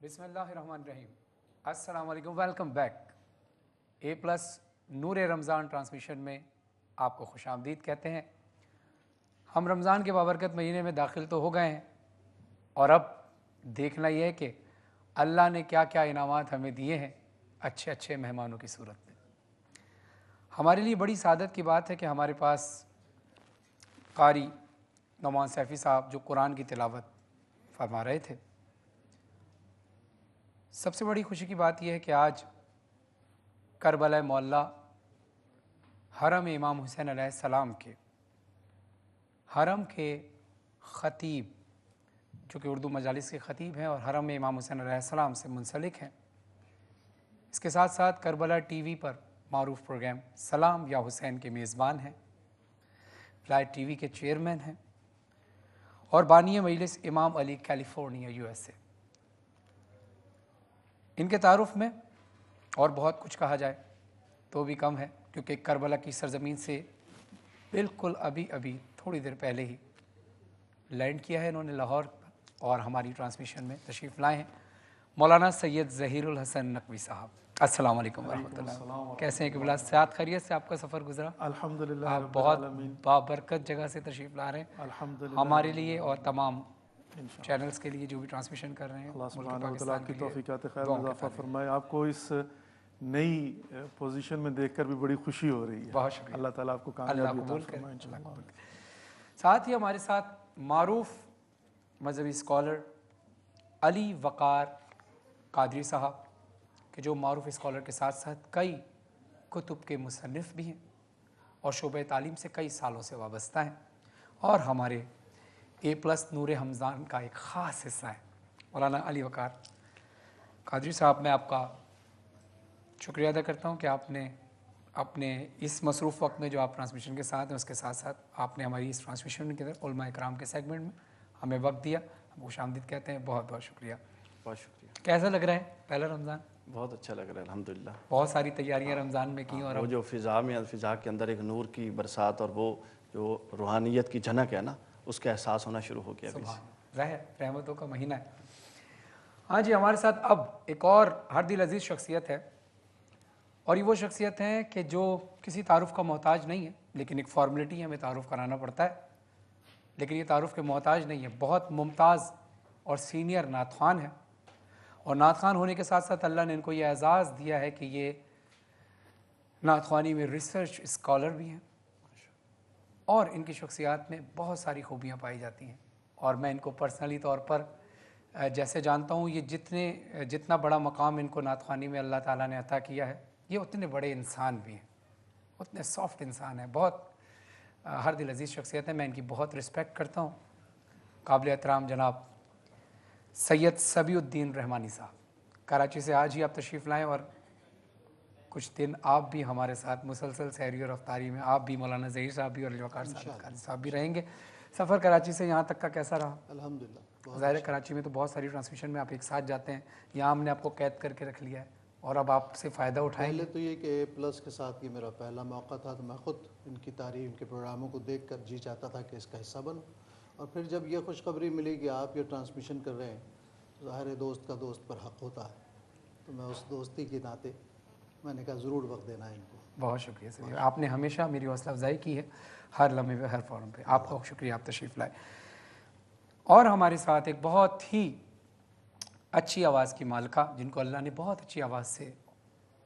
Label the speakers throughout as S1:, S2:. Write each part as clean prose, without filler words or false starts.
S1: بسم اللہ الرحمن الرحیم. السلام علیکم. Welcome back. A+ Noor Ramzan transmission میں آپ کو خوش آمدید کہتے ہیں. ہم رمضان کے بابرکت مہینے میں داخل تو ہو گئے ہیں اور اب دیکھنا یہ ہے کہ اللہ نے کیا کیا انعامات ہمیں دیے ہیں اچھے اچھے مہمانوں کی صورت میں. ہمارے لیے بڑی سعادت کی بات ہے کہ ہمارے پاس قاری نعمان سیفی صاحب جو قرآن کی تلاوت فرما رہے تھے. سب سے بڑی خوشی کی بات یہ ہے کہ آج کربلا معلیٰ حرم امام حسین علیہ السلام کے حرم کے خطیب، جو کہ اردو مجالس کے خطیب ہیں اور حرم امام حسین علیہ السلام سے منسلک ہیں، اس کے ساتھ ساتھ کربلا ٹی وی پر معروف پروگرام سلام یا حسین کے میزبان ہیں، فلائٹ ٹی وی کے چیئرمین ہیں اور بانی مجلس امام علی کیلیفورنیا USA. ان کے تعارف میں اور بہت کچھ کہا جائے تو بھی کم ہے، کیونکہ کربلا کی سرزمین سے بالکل ابھی تھوڑی دیر پہلے ہی لینڈ کیا ہے انہوں نے لاہور، اور ہماری ٹرانسمیشن میں تشریف لائے ہیں مولانا سید ظہیر الحسن نقوی صاحب. السلام علیکم ورحمۃ اللہ. کیسے ہیں قبلہ؟ صحت خیریت سے آپ کا سفر گزرا؟
S2: الحمدللہ.
S1: آپ بہت بابرکت جگہ سے تشریف لا رہے ہیں
S2: الحمدللہ
S1: ہمارے لیے اور تمام چینلز کے لیے جو بھی ٹرانسمیشن کر رہے ہیں.
S2: اللہ سبحانہ و تعالیٰ کی توفیقات خیر میں اضافہ فرمائے. آپ کو اس نئی پوزیشن میں دیکھ کر بھی بڑی خوشی ہو رہی ہے.
S1: بہت شکریہ.
S2: اللہ تعالیٰ آپ کو کامیابی عطا فرمائے انشاءاللہ.
S1: ساتھ ہی ہمارے ساتھ معروف مذہبی اسکالر علی وقار قادری صاحب، کہ جو معروف اسکالر کے ساتھ ساتھ کئی کتب کے مصنف بھی ہیں اور شعبہ تعلیم سے کئی سالوں سے وابستہ ہیں اور ہمارے A+ نور رمضان کا ایک خاص حصہ ہے. مولانا علی وقار قادری صاحب، میں آپ کا شکریہ ادا کرتا ہوں کہ آپ نے اپنے اس مصروف وقت میں جو آپ ٹرانسمیشن کے ساتھ ہیں اس کے ساتھ ساتھ آپ نے ہماری اس ٹرانسمیشن کے اندر علماء اکرام کے سیگمنٹ میں ہمیں وقت دیا. ہم خوش آمدید کہتے ہیں. بہت بہت شکریہ.
S2: بہت شکریہ.
S1: کیسا لگ رہا ہے پہلا رمضان؟
S2: بہت اچھا لگ رہا ہے الحمدللہ.
S1: بہت ساری تیاریاں رمضان میں کی اور
S2: وہ جو فضا کے اندر ایک نور کی برسات اور وہ جو روحانیت کی جھنک ہے نا، اس کا احساس ہونا شروع ہو گیا.
S1: رحمتوں کا مہینہ ہے. ہاں جی، ہمارے ساتھ اب ایک اور ہر دل عزیز شخصیت ہے اور یہ وہ شخصیت ہے کہ جو کسی تعارف کا محتاج نہیں ہے، لیکن ایک فارمیلٹی ہمیں تعارف کرانا پڑتا ہے، لیکن یہ تعارف کے محتاج نہیں ہے. بہت ممتاز اور سینئر نعت خوان ہے اور نعت خوان ہونے کے ساتھ ساتھ اللہ نے ان کو یہ اعزاز دیا ہے کہ یہ نعت خوانی میں ریسرچ اسکالر بھی ہیں اور ان کی شخصیات میں بہت ساری خوبیاں پائی جاتی ہیں. اور میں ان کو پرسنلی طور پر جیسے جانتا ہوں، یہ جتنا بڑا مقام ان کو نعت خوانی میں اللہ تعالیٰ نے عطا کیا ہے، یہ اتنے بڑے انسان بھی ہیں، اتنے سافٹ انسان ہیں. بہت ہر دل عزیز شخصیت ہے. میں ان کی بہت رسپیکٹ کرتا ہوں. قابل احترام جناب سید صبی الدین رحمانی صاحب، کراچی سے آج ہی آپ تشریف لائیں اور کچھ دن آپ بھی ہمارے ساتھ مسلسل سحری اور افطاری میں آپ بھی، مولانا ظہیر صاحب بھی اور علی وقار صاحب بھی رہیں گے. سفر کراچی سے یہاں تک کا کیسا رہا؟
S3: الحمدللہ.
S1: ظاہر کراچی میں تو بہت ساری ٹرانسمیشن میں آپ ایک ساتھ جاتے ہیں، یہاں ہم نے آپ کو قید کر کے رکھ لیا ہے اور اب آپ سے فائدہ اٹھائیں گے.
S3: پہلے تو یہ کہ A+ کے ساتھ یہ میرا پہلا موقع تھا تو میں خود ان کی تعریف، ان کے پروگراموں کو دیکھ کر جی چاہتا تھا کہ اس کا حصہ بنوں. اور پھر جب یہ خوشخبری ملی کہ آپ یہ ٹرانسمیشن کر رہے ہیں تو ظاہر ہے دوست کا دوست پر حق ہوتا ہے، تو میں اس دوستی کے ناطے میں نے کہا ضرور وقت دینا ہے ان کو.
S1: بہت شکریہ سر، آپ نے ہمیشہ میری حوصلہ افزائی کی ہے ہر لمحے پہ، ہر فورم پہ. آپ کا شکریہ، آپ تشریف لائے. اور ہمارے ساتھ ایک بہت ہی اچھی آواز کی مالکہ، جن کو اللہ نے بہت اچھی آواز سے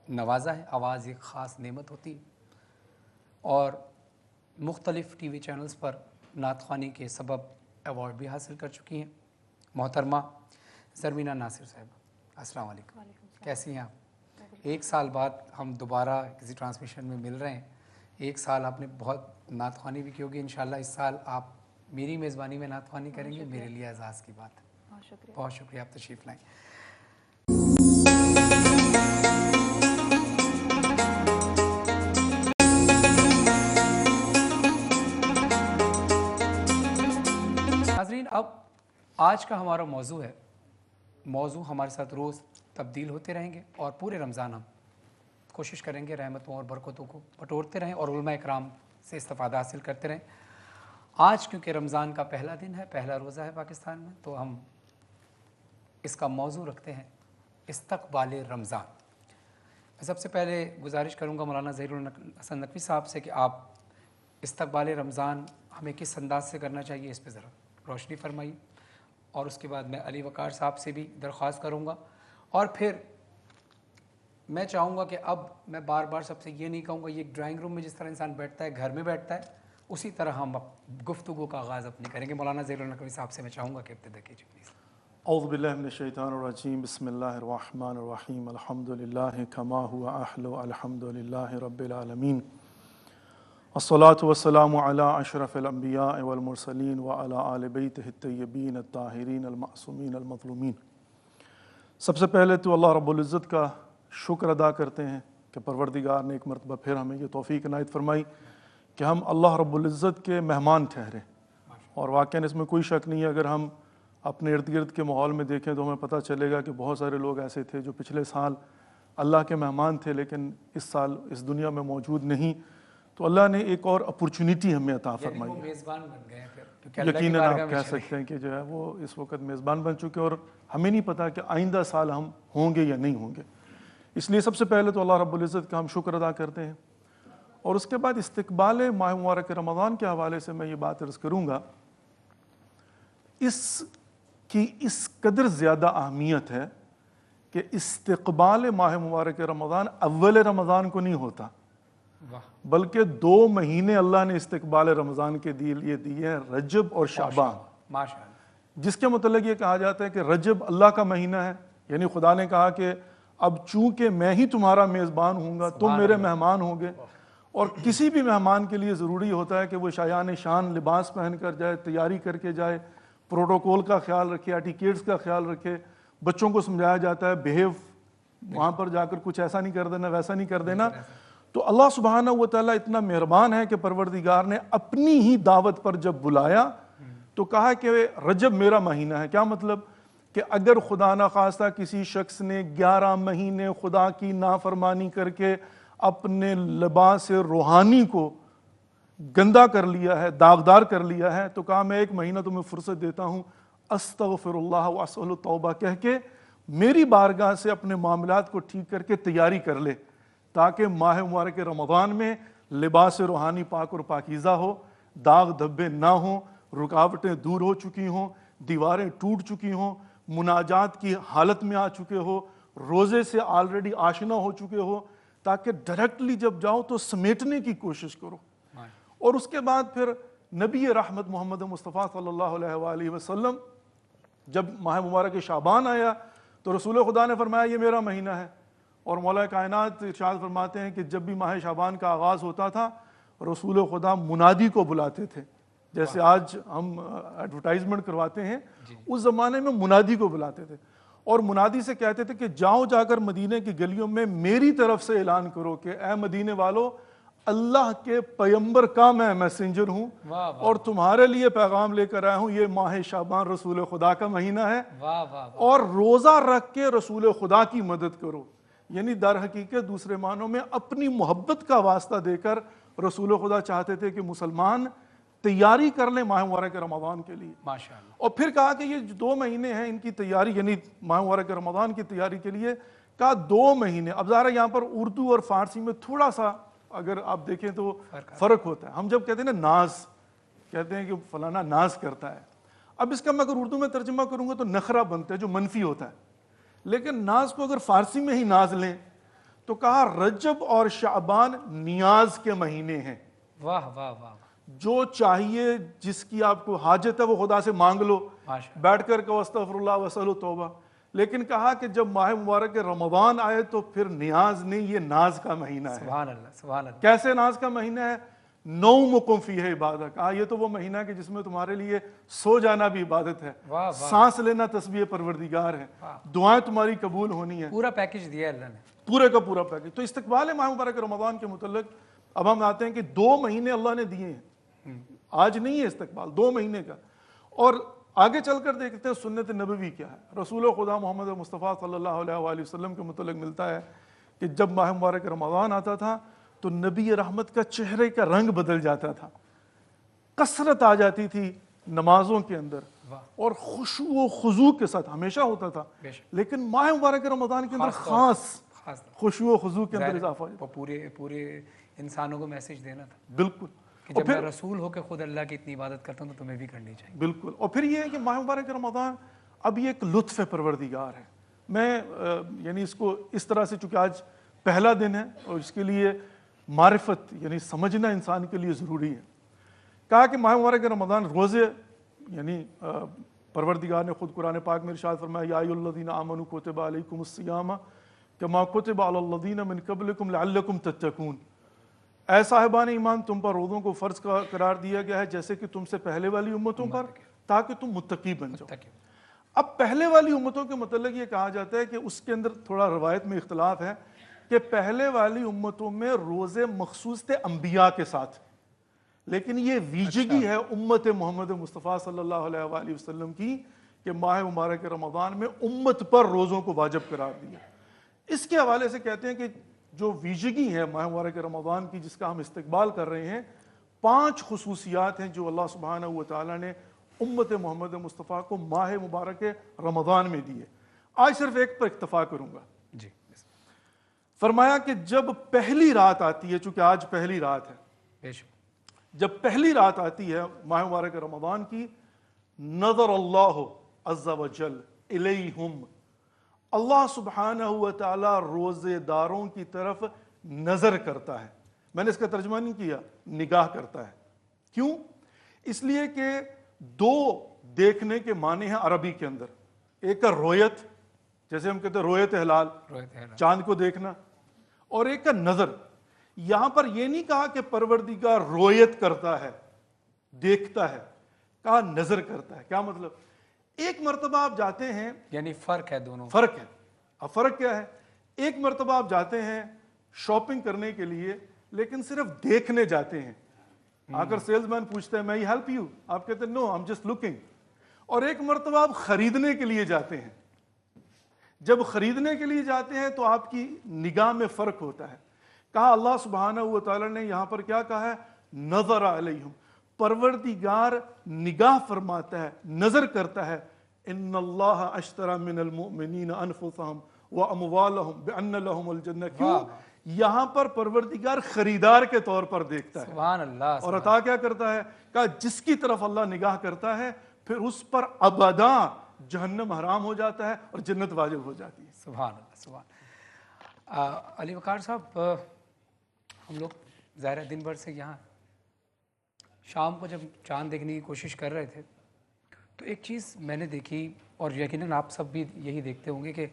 S1: نوازا ہے. آواز ایک خاص نعمت ہوتی ہے اور مختلف ٹی وی چینلز پر نعت خوانی کے سبب ایوارڈ بھی حاصل کر چکی ہیں. محترمہ زرمینہ ناصر صاحب، السلام علیکم. کیسی ہیں آپ؟ ایک سال بعد ہم دوبارہ کسی ٹرانسمیشن میں مل رہے ہیں. ایک سال آپ نے بہت نعت خوانی بھی کی ہوگی، انشاءاللہ اس سال آپ میری میزبانی میں نعت خوانی کریں گے. میرے لیے اعزاز کی بات ہے. بہت شکریہ، آپ تشریف لائیں. ناظرین، اب آج کا ہمارا موضوع ہمارے ساتھ روز تبدیل ہوتے رہیں گے اور پورے رمضان ہم کوشش کریں گے رحمتوں اور برکتوں کو بٹورتے رہیں اور علماء اکرام سے استفادہ حاصل کرتے رہیں. آج کیونکہ رمضان کا پہلا دن ہے، پہلا روزہ ہے پاکستان میں، تو ہم اس کا موضوع رکھتے ہیں استقبال رمضان۔ میں سب سے پہلے گزارش کروں گا مولانا ظہیر الحسن نقوی صاحب سے کہ آپ استقبال رمضان ہمیں کس انداز سے کرنا چاہیے اس پہ ذرا روشنی فرمائیے، اور اس کے بعد میں علی وقار صاحب سے بھی درخواست کروں گا، اور پھر میں چاہوں گا کہ اب میں بار بار سب سے یہ نہیں کہوں گا، یہ ایک ڈرائنگ روم میں جس طرح انسان بیٹھتا ہے، گھر میں بیٹھتا ہے، اسی طرح ہم گفتگو کا آغاز اپنی کریں گے۔ مولانا ظہیر الحسن نقوی صاحب سے میں چاہوں گا کہ ابتدا کیجیے پلیز۔
S2: اعوذ باللہ من الشیطان الرجیم، بسم اللہ الرحمن الرحیم، الحمدللہ کما هو احلو، الحمدللہ رب العالمین، الصلاة والسلام علی اشرف الانبیاء والمرسلین وعلی آل بیتہ الطیبین الطاہرین المعصومین المظلومین۔ سب سے پہلے تو اللہ رب العزت کا شکر ادا کرتے ہیں کہ پروردگار نے ایک مرتبہ پھر ہمیں یہ توفیق عنایت فرمائی کہ ہم اللہ رب العزت کے مہمان ٹھہرے، اور واقعاً اس میں کوئی شک نہیں ہے، اگر ہم اپنے ارد گرد کے ماحول میں دیکھیں تو ہمیں پتہ چلے گا کہ بہت سارے لوگ ایسے تھے جو پچھلے سال اللہ کے مہمان تھے لیکن اس سال اس دنیا میں موجود نہیں، تو اللہ نے ایک اور اپرچونٹی ہمیں عطا فرمائی ہے۔
S1: میزبان بن گئے ہیں پھر،
S2: یقیناً آپ کہہ سکتے ہیں کہ جو ہے وہ اس وقت میزبان بن چکے، اور ہمیں نہیں پتا کہ آئندہ سال ہم ہوں گے یا نہیں ہوں گے، اس لیے سب سے پہلے تو اللہ رب العزت کا ہم شکر ادا کرتے ہیں۔ اور اس کے بعد استقبال ماہ مبارک رمضان کے حوالے سے میں یہ بات عرض کروں گا، اس کی اس قدر زیادہ اہمیت ہے کہ استقبال ماہ مبارک رمضان اول رمضان کو نہیں ہوتا، بلکہ 2 مہینے اللہ نے استقبال رمضان کے لیے دیے ہیں، رجب اور شعبان،
S1: ماشاءاللہ،
S2: جس کے متعلق یہ کہا جاتا ہے کہ رجب اللہ کا مہینہ ہے، یعنی خدا نے کہا کہ اب چونکہ میں ہی تمہارا میزبان ہوں گا، تم میرے مہمان ہوں گے، اور کسی بھی مہمان کے لیے ضروری ہوتا ہے کہ وہ شایان شان لباس پہن کر جائے، تیاری کر کے جائے، پروٹوکول کا خیال رکھے، ایٹیکیٹس کا خیال رکھے، بچوں کو سمجھایا جاتا ہے بیہیو، وہاں پر جا کر کچھ ایسا نہیں کر دینا، ویسا نہیں کر دینا۔ تو اللہ سبحانہ و تعالیٰ اتنا مہربان ہے کہ پروردگار نے اپنی ہی دعوت پر جب بلایا تو کہا کہ رجب میرا مہینہ ہے۔ کیا مطلب؟ کہ اگر خدا نخواستہ کسی شخص نے 11 مہینے خدا کی نافرمانی کر کے اپنے لباس روحانی کو گندا کر لیا ہے، داغدار کر لیا ہے، تو کہا میں 1 مہینہ تمہیں فرصت دیتا ہوں، استغفر اللہ واسأل توبہ کہہ کے میری بارگاہ سے اپنے معاملات کو ٹھیک کر کے تیاری کر لے، تاکہ ماہ مبارک رمضان میں لباس روحانی پاک اور پاکیزہ ہو، داغ دھبے نہ ہوں، رکاوٹیں دور ہو چکی ہوں، دیواریں ٹوٹ چکی ہوں، مناجات کی حالت میں آ چکے ہو، روزے سے آلریڈی آشنا ہو چکے ہو، تاکہ ڈائریکٹلی جب جاؤ تو سمیٹنے کی کوشش کرو۔ اور اس کے بعد پھر نبی رحمت محمد مصطفیٰ صلی اللہ علیہ وآلہ وسلم جب ماہ مبارک شعبان آیا تو رسول خدا نے فرمایا یہ میرا مہینہ ہے، اور مولا کائنات ارشاد فرماتے ہیں کہ جب بھی ماہ شعبان کا آغاز ہوتا تھا رسول خدا منادی کو بلاتے تھے، جیسے آج ہم ایڈورٹائزمنٹ کرواتے ہیں، اس زمانے میں منادی کو بلاتے تھے، اور منادی سے کہتے تھے کہ جاؤ جا کر مدینے کی گلیوں میں میری طرف سے اعلان کرو کہ اے مدینے والو، اللہ کے پیغمبر کا میں میسنجر ہوں اور تمہارے لیے پیغام لے کر آیا ہوں، یہ ماہ شعبان رسول خدا کا مہینہ ہے، اور روزہ رکھ کے رسول خدا کی مدد کرو، یعنی در حقیقت دوسرے معنوں میں اپنی محبت کا واسطہ دے کر رسول خدا چاہتے تھے کہ مسلمان تیاری کر لیں ماہ مبارک رمضان کے لیے۔
S1: ماشاءاللہ۔
S2: اور پھر کہا کہ یہ 2 مہینے ہیں ان کی تیاری، یعنی ماہ مبارک رمضان کی تیاری کے لیے کہا 2 مہینے۔ اب ظاہر یہاں پر اردو اور فارسی میں تھوڑا سا اگر آپ دیکھیں تو فرق ہوتا ہے۔ ہم جب کہتے ہیں نا ناز، کہتے ہیں کہ فلانا ناز کرتا ہے، اب اس کا میں اگر اردو میں ترجمہ کروں گا تو نخرہ بنتا ہے جو منفی ہوتا ہے، لیکن ناز کو اگر فارسی میں ہی ناز لیں تو کہا رجب اور شعبان نیاز کے مہینے ہیں۔
S1: واہ واہ واہ،
S2: جو چاہیے جس کی آپ کو حاجت ہے وہ خدا سے مانگ لو، بیٹھ کر کہ استغفر اللہ واسأل توبہ، لیکن کہا کہ جب ماہ مبارک رمضان آئے تو پھر نیاز نہیں، یہ ناز کا مہینہ ہے۔
S1: سبحان اللہ سبحان اللہ۔
S2: کیسے ناز کا مہینہ ہے؟ نومکم فیہ عبادت، کہا یہ تو وہ مہینہ ہے کہ جس میں تمہارے لیے سو جانا بھی عبادت ہے، سانس لینا تسبیح پروردگار ہے، دعائیں تمہاری قبول ہونی ہے،
S1: پورا پیکج دیا اللہ نے،
S2: پورے کا پورا پیکج۔ تو استقبال ماہ مبارک رمضان کے متعلق اب ہم آتے ہیں کہ 2 مہینے اللہ نے دیے ہیں، آج نہیں ہے استقبال، 2 مہینے کا۔ اور آگے چل کر دیکھتے ہیں سنت نبوی کیا ہے۔ رسول خدا محمد مصطفیٰ صلی اللہ علیہ وآلہ وسلم کے متعلق ملتا ہے کہ جب ماہ مبارک رمضان آتا تھا تو نبی رحمت کا چہرے کا رنگ بدل جاتا تھا، کثرت آ جاتی تھی نمازوں کے اندر، اور خشوع و خضوع کے ساتھ ہمیشہ ہوتا تھا،
S1: بے شک،
S2: لیکن ماہ مبارک رمضان کے اندر خاص خشوع و خضوع کے اندر اضافہ ہو،
S1: پورے انسانوں کو میسج دینا تھا
S2: بالکل،
S1: کہ جب میں رسول ہو کے خود اللہ کی اتنی عبادت کرتا ہوں تو تمہیں بھی کرنی چاہیے.
S2: بالکل. اور پھر یہ ہے کہ ماہ مبارک رمضان اب یہ ایک لطف پروردگار ہے. میں یعنی اس کو اس طرح سے، چونکہ آج پہلا دن ہے اور اس کے لیے معرفت یعنی سمجھنا انسان کے لیے ضروری ہے. کہا کہ ماہ مبارک رمضان روزے، یعنی پروردگار نے خود قرآن پاک میں ارشاد فرمایا یا ایھا الذین آمنوا کتب علیکم الصیام کما کتب علی الذین من قبلکم لعلکم تتقون. اے صاحبان ایمان، تم پر روزوں کو فرض قرار دیا گیا ہے جیسے کہ تم سے پہلے والی امتوں پر، تاکہ تم متقی بن جاؤ. اب پہلے والی امتوں کے متعلق یہ کہا جاتا ہے کہ اس کے اندر تھوڑا روایت میں اختلاف ہے کہ پہلے والی امتوں میں روزے مخصوص تھے انبیاء کے ساتھ، لیکن یہ ویجگی ہے امت محمد مصطفیٰ صلی اللہ علیہ وآلہ وسلم کی کہ ماہ مبارک رمضان میں امت پر روزوں کو واجب قرار دیا. اس کے حوالے سے کہتے ہیں کہ جو ویجگی ہے ماہ مبارک رمضان کی جس کا ہم استقبال کر رہے ہیں، 5 خصوصیات ہیں جو اللہ سبحانہ و تعالیٰ نے امت محمد مصطفیٰ کو ماہ مبارک رمضان میں دیے. آج صرف ایک پر اکتفا کروں گا.
S1: جی.
S2: فرمایا کہ جب پہلی رات آتی ہے، چونکہ آج پہلی رات ہے،
S1: بے شک،
S2: جب پہلی رات آتی ہے ماہ مبارک رمضان کی، نظر اللہ عز و جل الیہم، اللہ سبحانہ و تعالیٰ روزے داروں کی طرف نظر کرتا ہے. میں نے اس کا ترجمہ نہیں کیا، نگاہ کرتا ہے. کیوں؟ اس لیے کہ 2 دیکھنے کے معنی ہیں عربی کے اندر. ایک کا رویت، جیسے ہم کہتے ہیں رویت ہلال، چاند کو دیکھنا، اور ایک کا نظر. یہاں پر یہ نہیں کہا کہ پروردگار رویت کرتا ہے، دیکھتا ہے، کہا نظر کرتا ہے. کیا مطلب؟ ایک مرتبہ آپ جاتے ہیں،
S1: یعنی فرق ہے دونوں.
S2: فرق ہے. اب فرق کیا ہے؟ ایک مرتبہ آپ جاتے ہیں شاپنگ کرنے کے لیے، لیکن صرف دیکھنے جاتے ہیں. اگر سیلز مین پوچھتے ہیں میں یہ ہیلپ یو، آپ کہتے ہیں نو آئی ایم جسٹ لکنگ. اور ایک مرتبہ آپ خریدنے کے لیے جاتے ہیں. جب خریدنے کے لیے جاتے ہیں تو آپ کی نگاہ میں فرق ہوتا ہے. کہا اللہ سبحانہ و تعالیٰ نے یہاں پر کیا کہا ہے؟ نظر علیہم، پروردگار نگاہ فرماتا ہے، نظر کرتا ہے. ان اللہ اشتری من المؤمنین انفسهم واموالهم بان لهم الجنہ. کیوں؟ یہاں پر پروردگار خریدار کے طور پر دیکھتا ہے.
S1: سبحان اللہ.
S2: اور عطا کیا کرتا ہے؟ کہا جس کی طرف اللہ نگاہ کرتا ہے پھر اس پر ابدا جہنم حرام ہو جاتا ہے اور جنت واجب ہو جاتی ہے.
S1: سبحان اللہ. سبحان. علی وقار صاحب، ہم لوگ ظاہر دن بھر سے یہاں شام کو جب چاند دیکھنے کی کوشش کر رہے تھے تو ایک چیز میں نے دیکھی، اور یقیناً آپ سب بھی یہی دیکھتے ہوں گے، کہ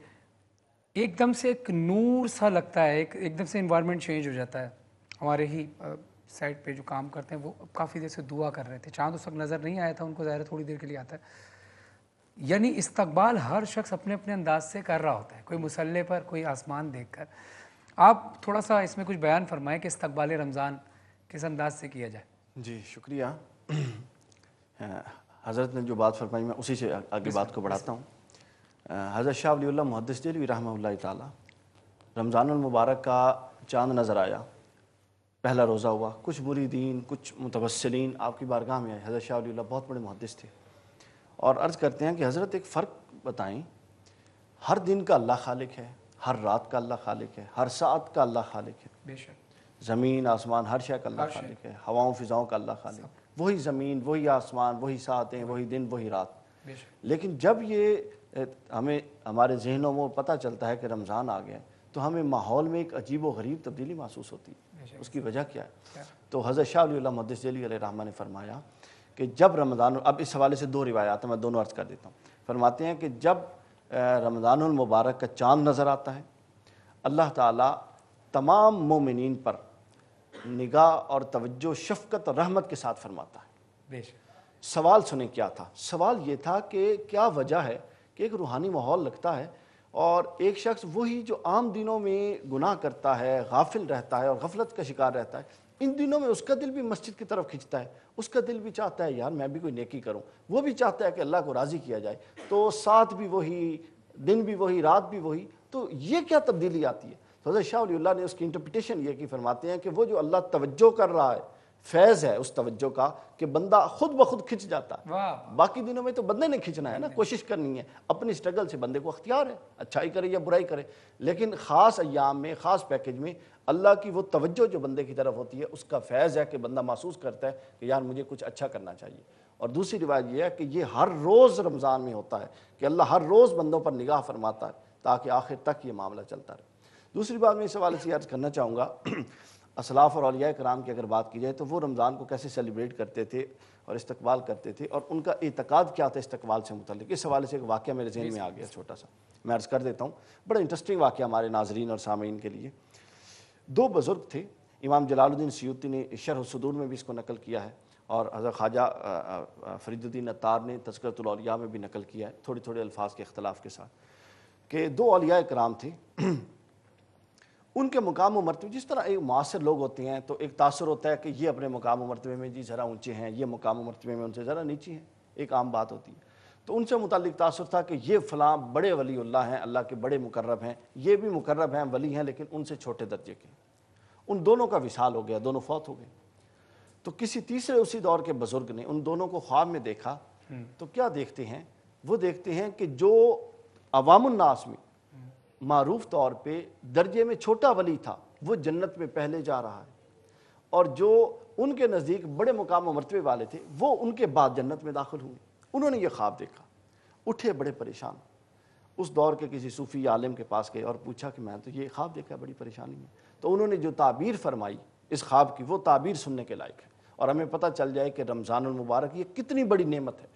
S1: ایک دم سے ایک نور سا لگتا ہے، ایک دم سے انوائرمنٹ چینج ہو جاتا ہے. ہمارے ہی سائٹ پہ جو کام کرتے ہیں وہ کافی دیر سے دعا کر رہے تھے. چاند اس وقت نظر نہیں آیا تھا ان کو، ظاہر تھوڑی دیر کے لیے آتا ہے. یعنی استقبال ہر شخص اپنے اپنے انداز سے کر رہا ہوتا ہے، کوئی مسلح پر، کوئی آسمان دیکھ کر. آپ تھوڑا سا اس میں کچھ بیان فرمائیں کہ استقبال رمضان کس انداز سے کیا جائے.
S4: جی شکریہ. حضرت نے جو بات فرمائی میں اسی سے آگے بات کو بڑھاتا ہوں. حضرت شاہ ولی اللہ محدث دہلوی رحمہ اللہ تعالیٰ، رمضان المبارک کا چاند نظر آیا، پہلا روزہ ہوا، کچھ مریدین، کچھ متوسلین آپ کی بارگاہ میں آئے. حضرت شاہ ولی اللہ بہت بڑے محدث تھے، اور عرض کرتے ہیں کہ حضرت ایک فرق بتائیں، ہر دن کا اللہ خالق ہے، ہر رات کا اللہ خالق ہے، ہر ساعت کا اللہ خالق ہے.
S1: بے شک.
S4: زمین آسمان ہر شے کا اللہ خالق ہے، ہواؤں فضاؤں کا اللہ خالق ہے. وہی زمین، وہی آسمان، وہی ساعتیں، وہی دن، وہی رات. لیکن جب یہ ہمیں ہمارے ذہنوں میں پتہ چلتا ہے کہ رمضان آ گیا تو ہمیں ماحول میں ایک عجیب و غریب تبدیلی محسوس ہوتی ہے. اس کی وجہ کیا ہے؟ تو حضرت شاہ ولی اللہ محدث دہلوی علیہ رحمہ نے فرمایا کہ جب رمضان، اب اس حوالے سے 2 روایات ہیں، میں دونوں عرض کر دیتا ہوں. فرماتے ہیں کہ جب رمضان المبارک کا چاند نظر آتا ہے، اللہ تعالیٰ تمام مومنین پر نگاہ اور توجہ، شفقت اور رحمت کے ساتھ فرماتا ہے.
S1: بے شک.
S4: سوال سنیں کیا تھا؟ سوال یہ تھا کہ کیا وجہ ہے کہ ایک روحانی ماحول لگتا ہے اور ایک شخص وہی جو عام دنوں میں گناہ کرتا ہے، غافل رہتا ہے اور غفلت کا شکار رہتا ہے، ان دنوں میں اس کا دل بھی مسجد کی طرف کھنچتا ہے، اس کا دل بھی چاہتا ہے یار میں بھی کوئی نیکی کروں، وہ بھی چاہتا ہے کہ اللہ کو راضی کیا جائے. تو ساتھ بھی وہی، دن بھی وہی، رات بھی وہی. تو یہ کیا تبدیلی آتی ہے؟ تو حضرت شاہ ولی اللہ نے اس کی انٹرپریٹیشن یہ کی، فرماتے ہیں کہ وہ جو اللہ توجہ کر رہا ہے، فیض ہے اس توجہ کا کہ بندہ خود بخود کھنچ جاتا ہے۔
S1: واہ
S4: باقی دنوں میں تو بندے نے کھنچنا ہے نا، کوشش کرنی ہے، اپنی سٹرگل سے بندے کو اختیار ہے، اچھائی کرے یا برائی کرے، لیکن خاص ایام میں، خاص پیکج میں اللہ کی وہ توجہ جو بندے کی طرف ہوتی ہے اس کا فیض ہے کہ بندہ محسوس کرتا ہے کہ یار مجھے کچھ اچھا کرنا چاہیے۔ اور دوسری روایت یہ ہے کہ یہ ہر روز رمضان میں ہوتا ہے کہ اللہ ہر روز بندوں پر نگاہ فرماتا ہے تاکہ آخر تک یہ معاملہ چلتا رہے۔ دوسری بات میں اس حوالے سے عرض کرنا چاہوں گا، اسلاف اور اولیاء کرام کی اگر بات کی جائے تو وہ رمضان کو کیسے سیلیبریٹ کرتے تھے اور استقبال کرتے تھے اور ان کا اعتقاد کیا تھا استقبال سے متعلق، اس حوالے سے ایک واقعہ میرے ذہن میں آ گیا چھوٹا سا، میں عرض کر دیتا ہوں۔ بڑا انٹرسٹنگ واقعہ ہمارے ناظرین اور سامعین کے لیے۔ دو بزرگ تھے، امام جلال الدین سیوطی نے شرح الصدور میں بھی اس کو نقل کیا ہے اور حضرت خواجہ فرید الدین عطار نے تذکرۃ الاولیاء میں بھی نقل کیا ہے، تھوڑے تھوڑے الفاظ کے اختلاف کے ساتھ، کہ دو اولیاء کرام تھے، ان کے مقام و مرتبے، جس طرح ایک معاصر لوگ ہوتے ہیں تو ایک تاثر ہوتا ہے کہ یہ اپنے مقام و مرتبے میں جی ذرا اونچے ہیں، یہ مقام و مرتبے میں ان سے ذرا نیچے ہیں، ایک عام بات ہوتی ہے۔ تو ان سے متعلق تاثر تھا کہ یہ فلاں بڑے ولی اللہ ہیں، اللہ کے بڑے مقرب ہیں، یہ بھی مقرب ہیں، ولی ہیں، لیکن ان سے چھوٹے درجے کے۔ ان دونوں کا وصال ہو گیا، دونوں فوت ہو گئے۔ تو کسی تیسرے اسی دور کے بزرگ نے ان دونوں کو خواب میں دیکھا تو کیا دیکھتے ہیں؟ وہ دیکھتے ہیں کہ جو عوام الناس میں معروف طور پہ درجے میں چھوٹا ولی تھا وہ جنت میں پہلے جا رہا ہے، اور جو ان کے نزدیک بڑے مقام و مرتبے والے تھے وہ ان کے بعد جنت میں داخل ہوئے۔ انہوں نے یہ خواب دیکھا، اٹھے بڑے پریشان، اس دور کے کسی صوفی عالم کے پاس گئے اور پوچھا کہ میں تو یہ خواب دیکھا، بڑی پریشانی ہے۔ تو انہوں نے جو تعبیر فرمائی اس خواب کی وہ تعبیر سننے کے لائق ہے، اور ہمیں پتہ چل جائے کہ رمضان المبارک یہ کتنی بڑی نعمت ہے۔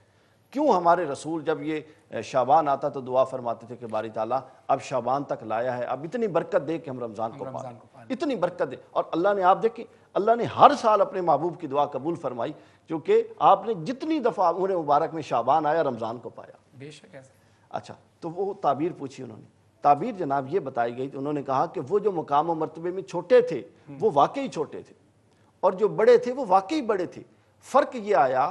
S4: کیوں ہمارے رسول جب یہ شعبان آتا تو دعا فرماتے تھے کہ باری تعالیٰ اب شعبان تک لایا ہے، اب اتنی برکت دے کہ ہم رمضان کو پائیں، اتنی برکت دے۔ اور اللہ نے، آپ دیکھیں، اللہ نے ہر سال اپنے محبوب کی دعا قبول فرمائی، کیونکہ آپ نے جتنی دفعہ عمر مبارک میں شعبان آیا رمضان کو پایا۔
S1: بے شک ایسا۔
S4: اچھا، تو وہ تعبیر پوچھی انہوں نے، تعبیر جناب یہ بتائی گئی، انہوں نے کہا کہ وہ جو مقام و مرتبے میں چھوٹے تھے وہ واقعی چھوٹے تھے، اور جو بڑے تھے وہ واقعی بڑے تھے۔ فرق یہ آیا،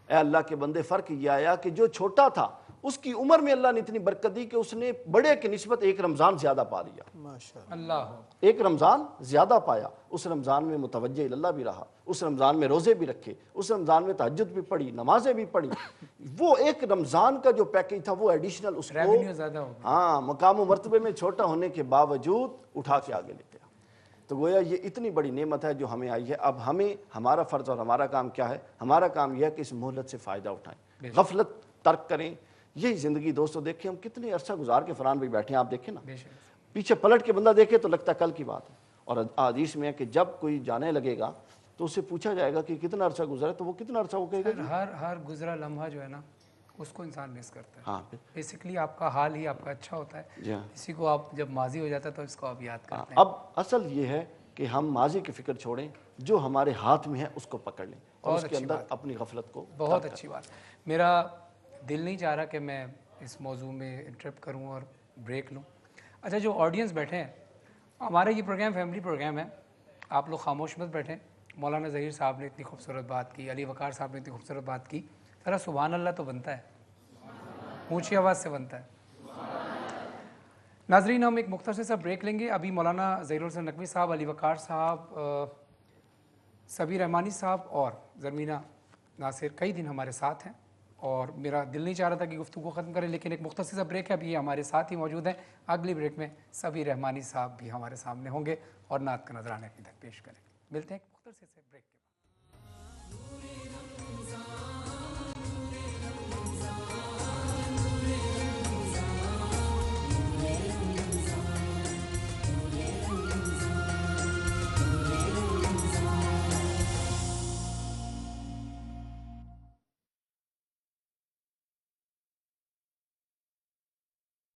S4: اے اللہ کے بندے، فرق یہ آیا کہ جو چھوٹا تھا اس کی عمر میں اللہ نے اتنی برکت دی کہ اس نے بڑے کی نسبت ایک رمضان زیادہ پا لیا،
S3: ماشاءاللہ،
S1: اللہ
S4: ایک رمضان زیادہ پایا۔ اس رمضان میں متوجہ اللہ بھی رہا، اس رمضان میں روزے بھی رکھے، اس رمضان میں تہجد بھی پڑھی، نمازیں بھی پڑھی۔ وہ ایک رمضان کا جو پیکج تھا وہ ایڈیشنل اس کو
S1: ریونیو زیادہ ہو گیا۔
S4: ہاں مقام و مرتبے میں چھوٹا ہونے کے باوجود اٹھا کے آگے لے گیا۔ تو گویا یہ اتنی بڑی نعمت ہے جو ہمیں آئی ہے۔ اب ہمیں، ہمارا فرض اور ہمارا کام کیا ہے؟ ہمارا کام یہ ہے کہ اس مہلت سے فائدہ اٹھائیں، غفلت ترک کریں۔ یہی زندگی دوستو، دیکھیں ہم کتنے عرصہ گزار کے فرحان بھائی بیٹھے ہیں، آپ دیکھیں نا،
S1: بے شک۔
S4: پیچھے پلٹ کے بندہ دیکھے تو لگتا ہے کل کی بات ہے۔ اور حدیث میں ہے کہ جب کوئی جانے لگے گا تو اسے پوچھا جائے گا کہ کتنا عرصہ گزرا ہے، تو وہ کتنا عرصہ وہ کہے گا
S1: ہر گزرا لمحہ جو ہے نا اس کو انسان مس کرتا ہے۔
S4: ہاں
S1: بیسیکلی آپ کا حال ہی آپ کا اچھا ہوتا ہے،
S4: جی ہاں۔
S1: اسی کو آپ جب ماضی ہو جاتا ہے تو اس کو آپ یاد کرتے ہیں۔
S4: اب اصل یہ ہے کہ ہم ماضی کی فکر چھوڑیں، جو ہمارے ہاتھ میں ہے اس کو پکڑ لیں اور اس کے اندر اپنی غفلت کو۔
S1: بہت اچھی بات۔ میرا دل نہیں چاہ رہا کہ میں اس موضوع میں انٹرپٹ کروں اور بریک لوں۔ اچھا، جو آڈینس بیٹھے ہیں، ہمارا یہ پروگرام فیملی پروگرام ہے، آپ لوگ خاموش مت بیٹھیں۔ مولانا ظہیر صاحب نے اتنی خوبصورت بات کی، علی وقار صاحب نے اتنی خوبصورت بات کی، ذرا سبحان اللہ تو بنتا ہے، اونچی آواز سے بنتا ہے۔ ناظرین، ہم ایک مختصر سا بریک لیں گے۔ ابھی مولانا ظہیر الحسن نقوی صاحب، علی وقار صاحب، سبیر رحمانی صاحب اور زرمینہ ناصر کئی دن ہمارے ساتھ ہیں، اور میرا دل نہیں چاہ رہا تھا کہ گفتگو ختم کریں، لیکن ایک مختصر سا بریک ہے، ابھی یہ ہمارے ساتھ ہی موجود ہیں۔ اگلی بریک میں سبیر رحمانی صاحب بھی ہمارے سامنے ہوں گے اور نعت کا نذرانہ عقیدت پیش کریں گے۔ ملتے ہیں ایک مختصر سے بریک کے بعد۔